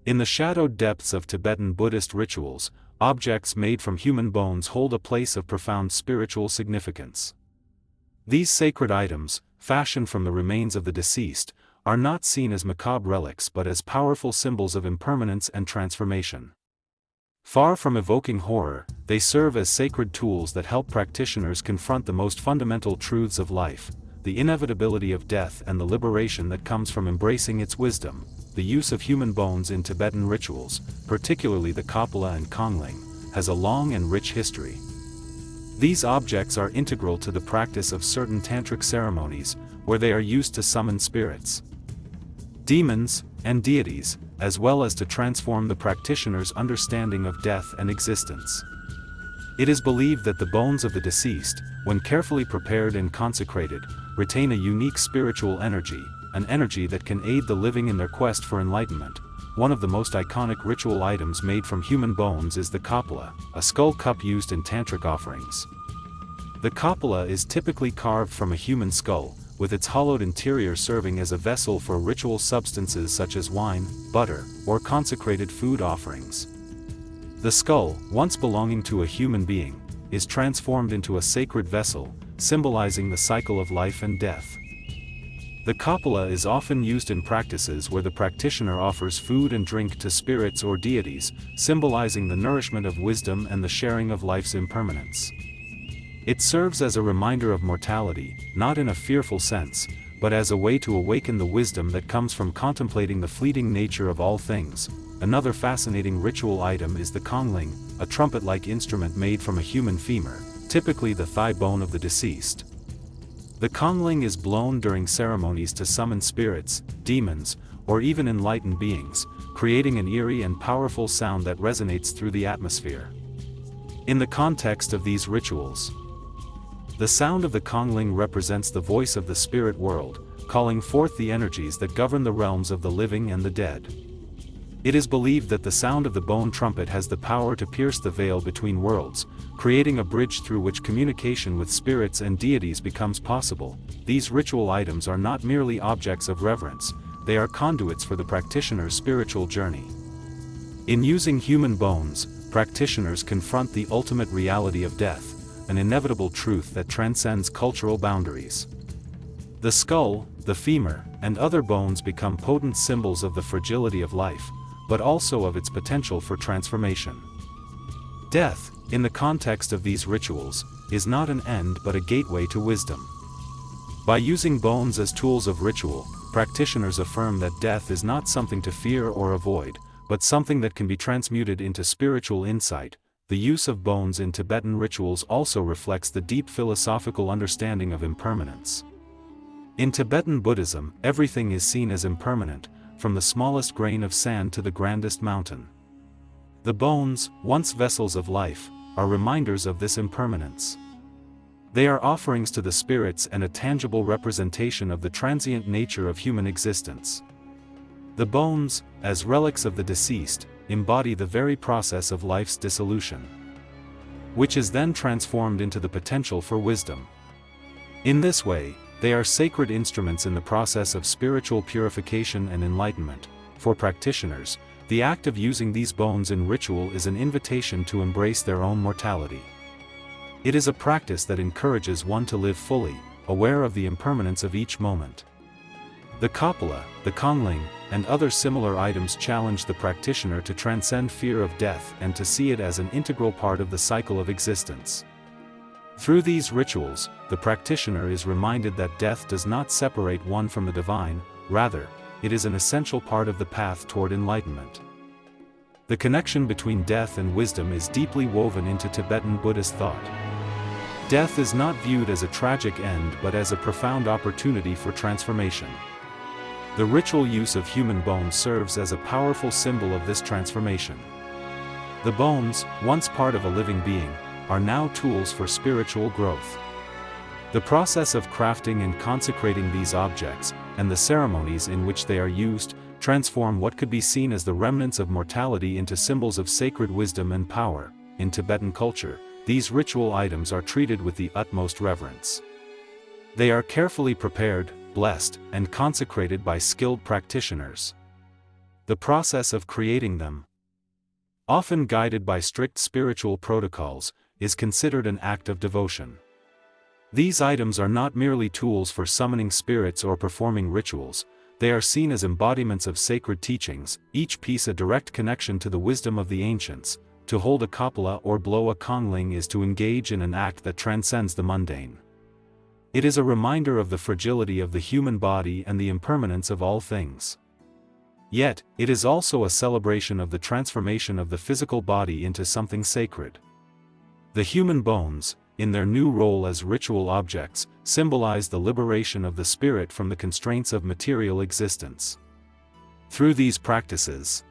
In the shadowed depths of Tibetan Buddhist rituals, objects made from human bones hold a place of profound spiritual significance. These sacred items, fashioned from the remains of the deceased, are not seen as macabre relics but as powerful symbols of impermanence and transformation. Far from evoking horror, they serve as sacred tools that help practitioners confront the most fundamental truths of life, the inevitability of death and the liberation that comes from embracing its wisdom. The use of human bones in Tibetan rituals, particularly the kapala and kongling, has a long and rich history. These objects are integral to the practice of certain tantric ceremonies, where they are used to summon spirits, demons, and deities, as well as to transform the practitioner's understanding of death and existence. It is believed that the bones of the deceased, when carefully prepared and consecrated, retain a unique spiritual energy, an energy that can aid the living in their quest for enlightenment. One of the most iconic ritual items made from human bones is the kapala, a skull cup used in tantric offerings. The kapala is typically carved from a human skull, with its hollowed interior serving as a vessel for ritual substances such as wine, butter, or consecrated food offerings. The skull, once belonging to a human being, is transformed into a sacred vessel, symbolizing the cycle of life and death. The kapala is often used in practices where the practitioner offers food and drink to spirits or deities, symbolizing the nourishment of wisdom and the sharing of life's impermanence. It serves as a reminder of mortality, not in a fearful sense, but as a way to awaken the wisdom that comes from contemplating the fleeting nature of all things. Another fascinating ritual item is the kongling, a trumpet-like instrument made from a human femur, typically the thigh bone of the deceased. The kongling is blown during ceremonies to summon spirits, demons, or even enlightened beings, creating an eerie and powerful sound that resonates through the atmosphere. In the context of these rituals, the sound of the kongling represents the voice of the spirit world, calling forth the energies that govern the realms of the living and the dead. It is believed that the sound of the bone trumpet has the power to pierce the veil between worlds, creating a bridge through which communication with spirits and deities becomes possible. These ritual items are not merely objects of reverence, they are conduits for the practitioner's spiritual journey. In using human bones, practitioners confront the ultimate reality of death, an inevitable truth that transcends cultural boundaries. The skull, the femur, and other bones become potent symbols of the fragility of life, but also of its potential for transformation. Death, in the context of these rituals, is not an end but a gateway to wisdom. By using bones as tools of ritual, practitioners affirm that death is not something to fear or avoid, but something that can be transmuted into spiritual insight. The use of bones in Tibetan rituals also reflects the deep philosophical understanding of impermanence. In Tibetan Buddhism, everything is seen as impermanent, from the smallest grain of sand to the grandest mountain. The bones, once vessels of life, are reminders of this impermanence. They are offerings to the spirits and a tangible representation of the transient nature of human existence. The bones, as relics of the deceased, embody the very process of life's dissolution, which is then transformed into the potential for wisdom. In this way, they are sacred instruments in the process of spiritual purification and enlightenment. For practitioners, the act of using these bones in ritual is an invitation to embrace their own mortality. It is a practice that encourages one to live fully, aware of the impermanence of each moment. The kapala, the kongling, and other similar items challenge the practitioner to transcend fear of death and to see it as an integral part of the cycle of existence. Through these rituals, the practitioner is reminded that death does not separate one from the divine, rather, it is an essential part of the path toward enlightenment. The connection between death and wisdom is deeply woven into Tibetan Buddhist thought. Death is not viewed as a tragic end but as a profound opportunity for transformation. The ritual use of human bones serves as a powerful symbol of this transformation. The bones, once part of a living being, are now tools for spiritual growth. The process of crafting and consecrating these objects, and the ceremonies in which they are used, transform what could be seen as the remnants of mortality into symbols of sacred wisdom and power. In Tibetan culture, these ritual items are treated with the utmost reverence. They are carefully prepared, blessed, and consecrated by skilled practitioners. The process of creating them, often guided by strict spiritual protocols, is considered an act of devotion. These items are not merely tools for summoning spirits or performing rituals, they are seen as embodiments of sacred teachings, each piece a direct connection to the wisdom of the ancients. To hold a kapala or blow a kongling is to engage in an act that transcends the mundane. It is a reminder of the fragility of the human body and the impermanence of all things. Yet, it is also a celebration of the transformation of the physical body into something sacred. The human bones, in their new role as ritual objects, symbolize the liberation of the spirit from the constraints of material existence. Through these practices,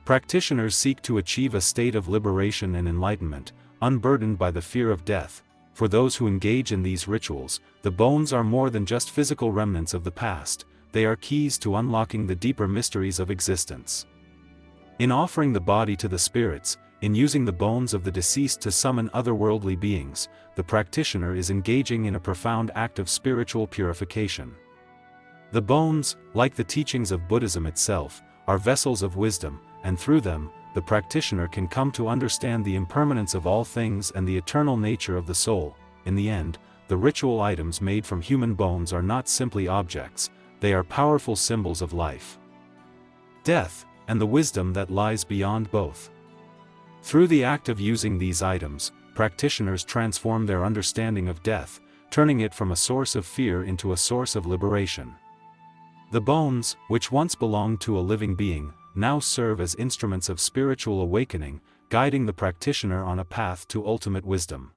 practitioners seek to achieve a state of liberation and enlightenment, unburdened by the fear of death. For those who engage in these rituals, the bones are more than just physical remnants of the past, they are keys to unlocking the deeper mysteries of existence. In offering the body to the spirits, in using the bones of the deceased to summon otherworldly beings, the practitioner is engaging in a profound act of spiritual purification. The bones, like the teachings of Buddhism itself, are vessels of wisdom, and through them, the practitioner can come to understand the impermanence of all things and the eternal nature of the soul. In the end, the ritual items made from human bones are not simply objects, they are powerful symbols of life, death, and the wisdom that lies beyond both. Through the act of using these items, practitioners transform their understanding of death, turning it from a source of fear into a source of liberation. The bones, which once belonged to a living being, now serve as instruments of spiritual awakening, guiding the practitioner on a path to ultimate wisdom.